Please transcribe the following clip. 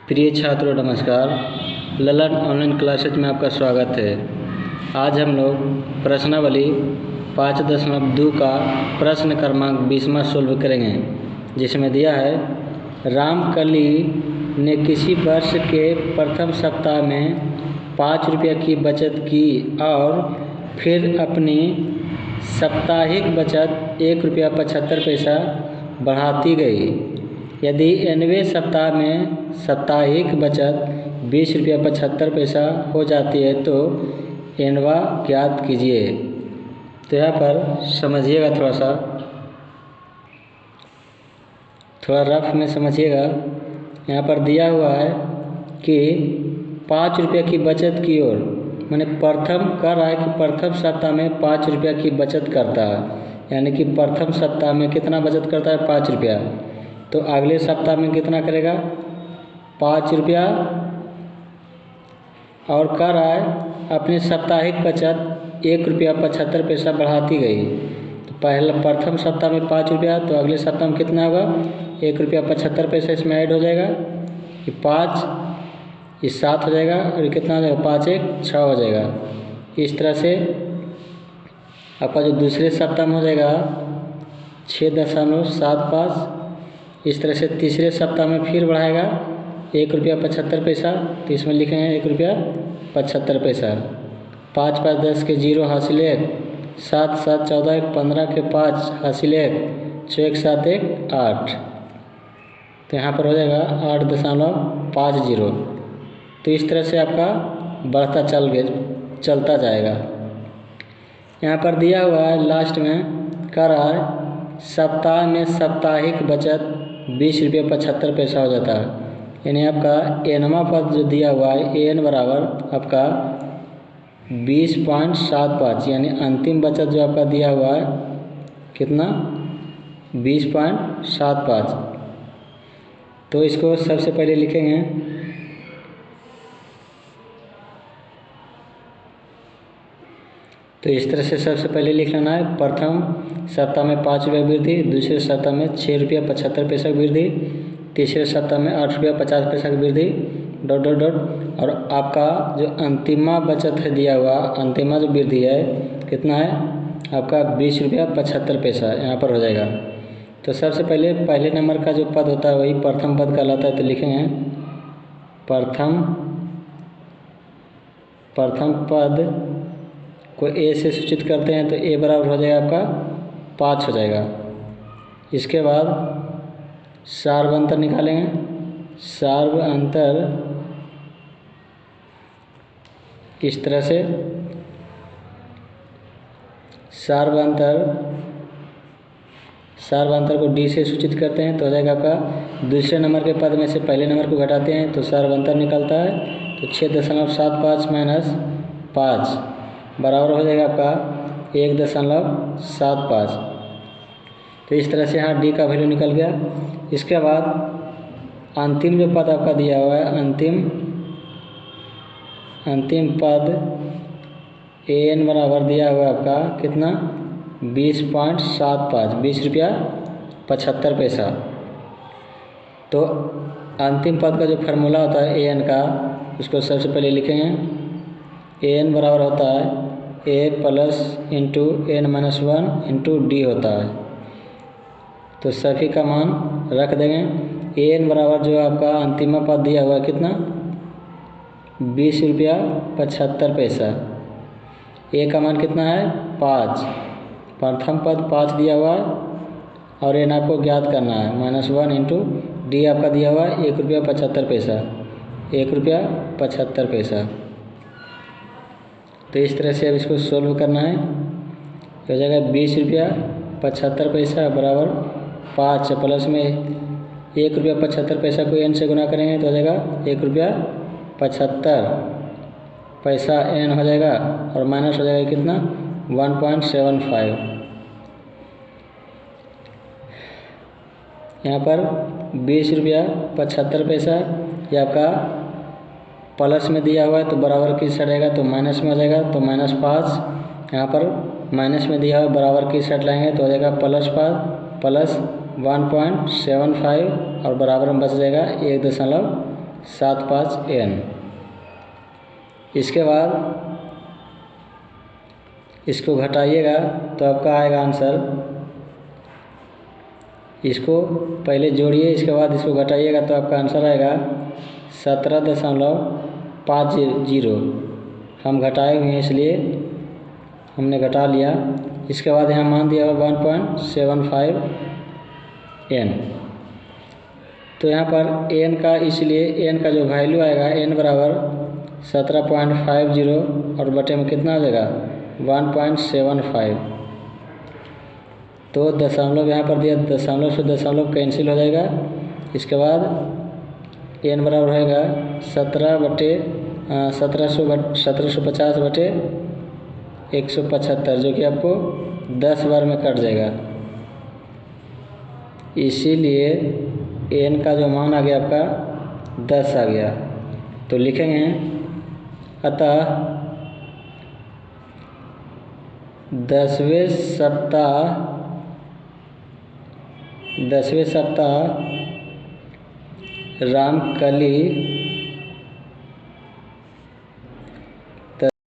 प्रिय छात्रों नमस्कार। ललन ऑनलाइन क्लासेज में आपका स्वागत है। आज हम लोग प्रश्नावली 5.2 का प्रश्न क्रमांक 20वां सोल्व करेंगे, जिसमें दिया है रामकली ने किसी वर्ष के प्रथम सप्ताह में 5 रुपये की बचत की और फिर अपनी साप्ताहिक बचत 1 रुपया 75 पैसा बढ़ाती गई। यदि 90वें सप्ताह में साप्ताहिक बचत 20 रुपया 75 पैसा हो जाती है तो 90वां ज्ञात कीजिए। तो यहाँ पर समझिएगा, थोड़ा रफ में समझिएगा। यहाँ पर दिया हुआ है कि 5 रुपये की बचत की ओर, मैंने प्रथम कह रहा है कि प्रथम सप्ताह में 5 रुपया की बचत करता है, यानी कि प्रथम सप्ताह में कितना बचत करता है 5 रुपया। तो अगले सप्ताह में कितना करेगा 5 रुपया, और कह रहा है अपनी साप्ताहिक बचत 1 रुपया 75 पैसा बढ़ाती गई। तो पहले प्रथम सप्ताह में 5 रुपया, तो अगले सप्ताह में कितना होगा 1 रुपया 75 पैसा इसमें ऐड हो जाएगा। ये 5 ये 7 हो जाएगा और ये कितना हो जाएगा 5 1 6 हो जाएगा। इस तरह से आपका जो दूसरे सप्ताह में हो जाएगा 6.75। इस तरह से तीसरे सप्ताह में फिर बढ़ाएगा 1 रुपया 75 पैसा, तो इसमें लिखेंगे 1 रुपया 75 पैसा। 5 5 10 के 0 हासिल 1, 7 7 14 15 के 5 हासिल 1, 6 1 7 1 8। तो यहाँ पर हो जाएगा 8.50। तो इस तरह से आपका बढ़ता चलता जाएगा। यहाँ पर दिया हुआ है लास्ट में कह रहा है सप्ताह में साप्ताहिक बचत 20 रुपये 75 पैसा हो जाता है। यानी आपका एनवा पद जो दिया हुआ है एन बराबर आपका 20.75, यानी अंतिम बचत जो आपका दिया हुआ है कितना 20.75। तो इसको सबसे पहले लिखेंगे तो इस तरह से सबसे पहले लिख लेना है प्रथम सप्ताह में 5 रुपया वृद्धि, दूसरे सप्ताह में 6 रुपया 75 पैसा की वृद्धि, तीसरे सप्ताह में 8 रुपया 50 पैसा की वृद्धि, डॉट डॉट डॉट। और आपका जो अंतिमा बचत है दिया हुआ, अंतिमा जो वृद्धि है कितना है आपका 20 रुपया 75 पैसा यहाँ पर हो जाएगा। तो सबसे पहले नंबर का जो पद होता है वही प्रथम पद कहलाता है। तो लिखेंगे प्रथम पद को ए से सूचित करते हैं, तो ए बराबर हो जाएगा आपका 5 हो जाएगा। इसके बाद सार्व अंतर निकालेंगे। सार्व अंतर इस तरह से सार्व अंतर को डी से सूचित करते हैं, तो हो जाएगा आपका दूसरे नंबर के पद में से पहले नंबर को घटाते हैं तो सार्व अंतर निकलता है। तो 6.75 माइनस 5 बराबर हो जाएगा आपका 1.75। तो इस तरह से यहाँ डी का वैल्यू निकल गया। इसके बाद अंतिम जो पद आपका दिया हुआ है, अंतिम पद एन बराबर दिया हुआ है आपका कितना 20.75, 20 रुपया 75 पैसा। तो अंतिम पद का जो फार्मूला होता है एन का, उसको सबसे पहले लिखेंगे। एन बराबर होता है A plus into n minus 1 इंटू डी होता है। तो सभी का मान रख देंगे। एन बराबर जो आपका अंतिम पद दिया हुआ है कितना 20 रुपया 75 पैसा। ए का मान कितना है 5, प्रथम पद 5 दिया हुआ है और एन आपको ज्ञात करना है -1 इंटू डी आपका दिया हुआ है 1 रुपया 75 पैसा, 1 रुपया 75 पैसा। तो इस तरह से अब इसको सोल्व करना है। हो जाएगा 20 रुपया 75 पैसा बराबर 5 प्लस में 1 रुपया 75 पैसा को एन से गुना करेंगे तो हो जाएगा 1 रुपया 75 पैसा एन हो जाएगा और माइनस हो जाएगा कितना 1.75। यहाँ पर 20 रुपया 75 पैसा ये आपका प्लस में दिया हुआ है तो बराबर की साइड रहेगा तो माइनस में हो जाएगा। तो -5 यहाँ पर माइनस में दिया हुआ बराबर की साइड लाएंगे तो हो जाएगा +5 प्लस 1.75 और बराबर में बच जाएगा 1.75। 75n। इसके बाद इसको घटाइएगा तो आपका आएगा आंसर, इसको पहले जोड़िए, इसके बाद इसको घटाइएगा तो आपका आंसर आएगा 17.50। हम घटाए हुए हैं इसलिए हमने घटा लिया। इसके बाद यहाँ मान दिया 1.75n। तो यहाँ पर n का, इसलिए n का जो वैल्यू आएगा n बराबर 17.50 और बटे में कितना आ जाएगा 1.75। तो दशमलव यहाँ पर दिया, दशमलव से दशमलव कैंसिल हो जाएगा। इसके बाद n बराबर होएगा 1750 बटे 175, जो कि आपको 10 बार में कट जाएगा। इसीलिए n का जो मान आ गया आपका 10 आ गया। तो लिखेंगे अतः 10वें सप्ताह रामकली